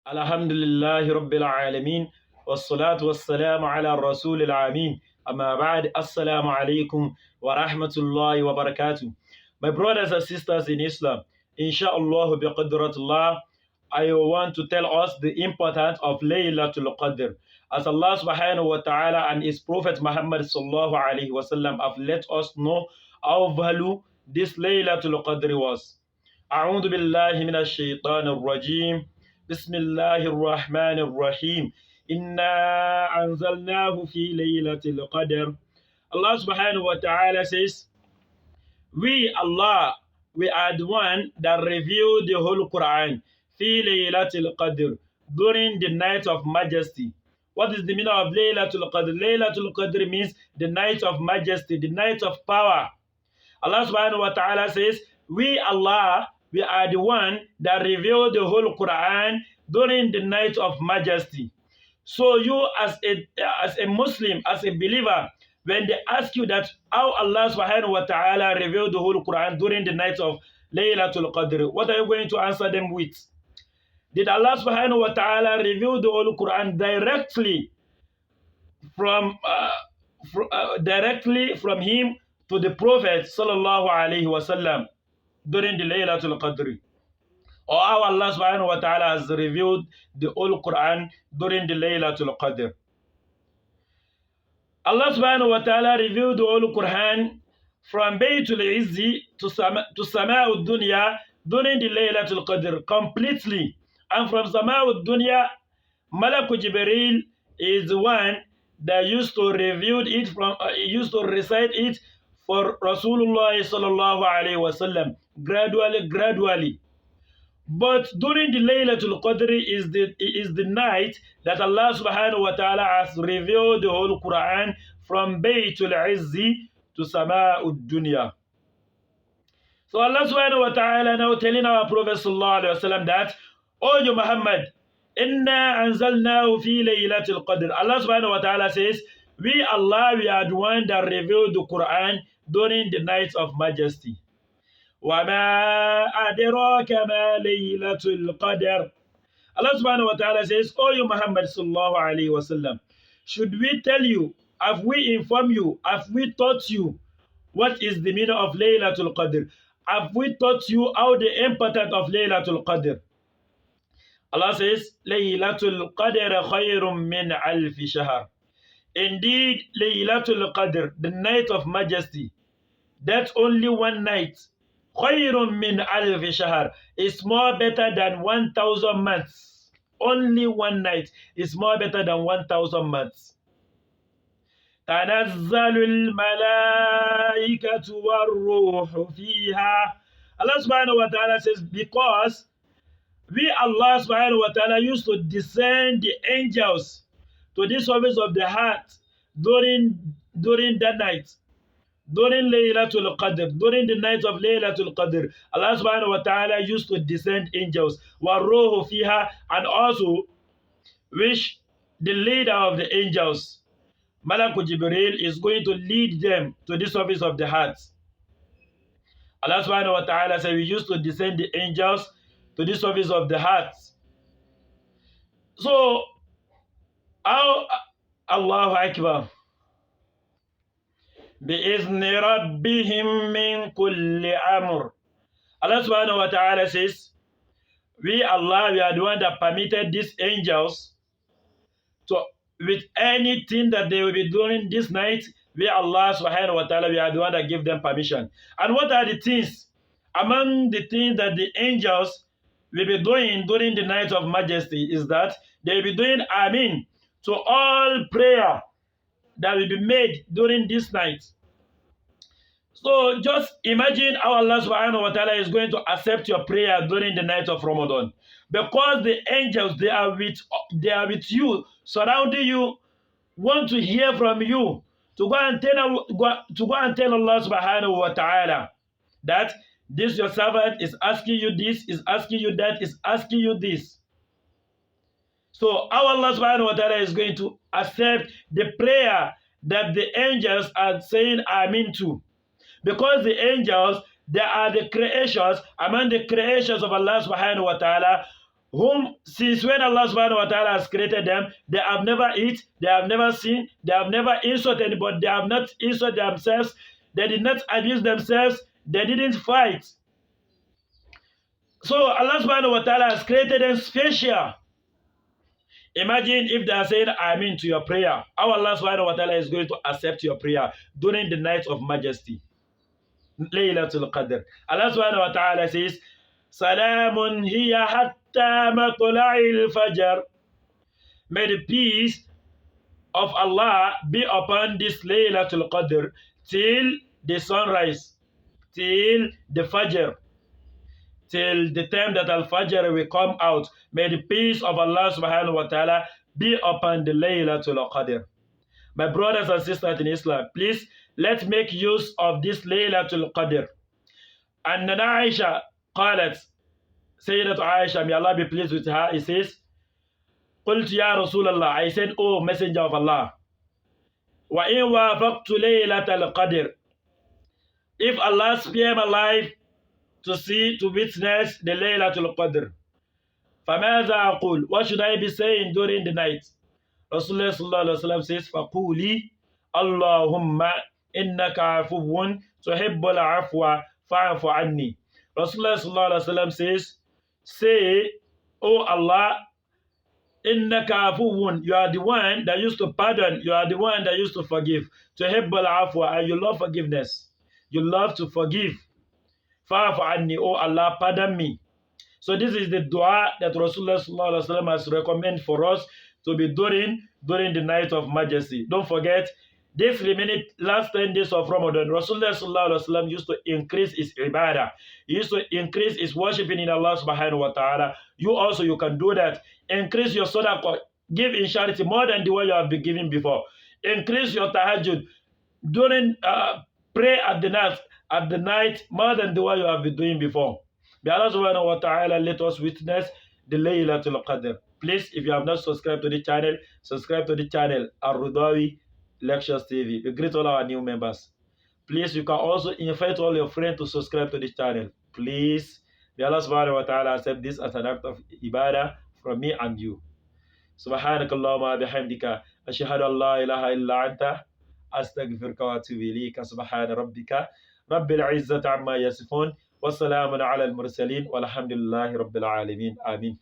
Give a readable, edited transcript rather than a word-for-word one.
AlhamduliLLah Rabbil Alameen. Wassalatu wassalamu ala Rasulil Ameen. Amma ba'd. Assalamu alaikum wa rahmatullahi wa barakatuh. My brothers and sisters in Islam, inshallah bi qadratullah, I want to tell us the importance of Laylatul Qodr. As Allah subhanahu wa ta'ala and His Prophet Muhammad sallallahu alayhi wa sallam have let us know how value this Laylatul Qodr was. أعوذ بالله من الشيطان الرجيم. بسم الله الرحمن الرحيم. إنا أنزلناه في ليلة القدر. Allah subhanahu wa ta'ala says, Allah, we are the one that revealed the whole Quran في ليلة القدر, during the night of majesty. What is the meaning of Laylatul Qadr? Laylatul Qadr means the night of majesty, the night of power. Allah subhanahu wa ta'ala says, Allah, we are the one that revealed the whole Quran during the night of majesty. So you as a Muslim, as a believer, when they ask you that how Allah subhanahu wa ta'ala revealed the whole Quran during the night of Laylatul Qadr, what are you going to answer them with? Did Allah subhanahu wa ta'ala reveal the whole Quran directly from him to the Prophet sallallahu alaihi wasallam during the Laylatul Qadr? Or how Allah subhanahu wa ta'ala has revealed the whole Quran during the Laylatul Qadr? Allah subhanahu wa ta'ala revealed the whole Quran from Baytul Izzi to Sama'ud Dunya during the Laylatul Qadr completely. And from Sama'ud Dunya, Malakul Jibreel is the one that used to reveal it used to recite it for Rasulullah sallallahu alaihi wasallam gradually. But during the Laylatul Qadr is the night that Allah subhanahu wa ta'ala has revealed the whole Quran from Baytul Izzi to Sama'ud Dunya. So Allah subhanahu wa ta'ala now telling our Prophet sallallahu alaihi wasallam that, "O you Muhammad, inna anzalnahu fi laylatil qadr." Allah subhanahu wa ta'ala says, Allah, we are the one that revealed the Quran during the night of majesty. وَمَا أَدْرَاكَ مَا لَيْلَةُ الْقَدْرِ. Allah subhanahu wa ta'ala says, "O you Muhammad sallallahu alayhi wa sallam, should we tell you, have we informed you, have we taught you what is the meaning of Laylatul Qadr? Have we taught you how the importance of Laylatul Qadr?" Allah says, Laylatul Qadr khayrun min alfi shahr. Indeed, Laylatul Qadr, the night of majesty, that's only one night. Khayrun min alfi shahr is more better than 1,000 months. Only one night is more better than 1,000 months. Tanazzalul malaikatu warruhu fiha. Allah subhanahu wa ta'ala says, because Allah subhanahu wa ta'ala used to descend the angels to the surface of the heart during that night. During Laylatul Qadr, during the night of Laylatul Qadr, Allah subhanahu wa ta'ala used to descend angels, وَالرُّوحُ فِيهَا, and also which the leader of the angels, Malakul Jibreel, is going to lead them to the surface of the heart. Allah subhanahu wa ta'ala said, we used to descend the angels to the surface of the heart. So, Allahu Akbar. بِإِذْنِ رَبِّهِمْ مِنْ كُلِّ أَمْرٍ. Allah subhanahu wa ta'ala says, Allah, we are the one that permitted these angels to, with anything that they will be doing this night, Allah subhanahu wa ta'ala, we are the one that give them permission. And what are the things? Among the things that the angels will be doing during the night of majesty is that they will be doing Amin to all prayer that will be made during this night. So just imagine how Allah subhanahu wa ta'ala is going to accept your prayer during the night of Ramadan. Because the angels, they are with you, surrounding you, want to hear from you, to go and tell Allah subhanahu wa ta'ala that this your servant is asking you this, is asking you that, is asking you this. So how Allah subhanahu wa ta'ala is going to accept the prayer that the angels are saying Amin to. Because the angels, they are the creations, among the creations of Allah subhanahu wa ta'ala, whom since when Allah subhanahu wa ta'ala has created them, they have never eaten, they have never seen, they have never insulted anybody, they have not insulted themselves, they did not abuse themselves, they didn't fight. So Allah subhanahu wa ta'ala has created them special. Imagine if they are saying Amin to your prayer. How Allah subhanahu wa ta'ala is going to accept your prayer during the night of majesty. Laylatul Qodr. Allah subhanahu wa ta'ala says, Salamun hiya hatta matla'il fajr. May the peace of Allah be upon this Laylatul Qodr till the sunrise, till the Fajr, till the time that Al-Fajr will come out. May the peace of Allah subhanahu wa ta'ala be upon the Laylatul Qodr. My brothers and sisters in Islam, please let's make use of this Laylatul Qodr. And Nana Aisha قالت, Sayyidat Aisha, may Allah be pleased with her, he says, قلت يا رسول الله, I said, oh messenger of Allah, وَإِنْ وَافَقْتُ لَيْلَةَ الْقَدْرِ, if Allah spare my life to witness the Laylatul Qodr, فَمَاذَا أَقُولُ, what should I be saying during the night? Rasulullah sallallahu alaihi wasallam says, فَقُولِي اللَّهُمَّ إِنَّكَ عَفُوٌّ تُحِبُّ الْعَفْوَ فَاعْفُ عَنِّي. Rasulullah sallallahu alaihi wasallam says, say, oh Allah, Innaka afuwun, you are the one that used to pardon, you are the one that used to forgive. Tuhibbul afwa, and you love forgiveness. You love to forgive. Fa'fu anni, oh Allah, pardon me. So this is the dua that Rasulullah sallallahu alaihi wasallam has recommended for us to be doing during the night of majesty. Don't forget, this remaining last 10 days of Ramadan, Rasulullah sallallahu alaihi wasallam used to increase his ibadah. He used to increase his worshiping in Allah subhanahu wa ta'ala. You also, you can do that. Increase your sadaqah. Give in charity more than the way you have been giving before. Increase your tahajjud. During pray at the night more than the way you have been doing before. May Allah subhanahu wa ta'ala let us witness the Laylatul Qodr. Please, if you have not subscribed to the channel, subscribe to the channel, Arridowy Lectures TV. We greet all our new members. Please, you can also invite all your friends to subscribe to this channel. Please, may Allah subhanahu wa ta'ala accept this as an act of ibadah from me and you. Subhanakallahumma bihamdika ashhadu an la ilaha illa anta astaghfiruka wa atubu ilayka. Subhana rabbika rabbil izzati amma yasifun wa salamun ala al mursalin walhamdulillahi rabbil alamin. Amin.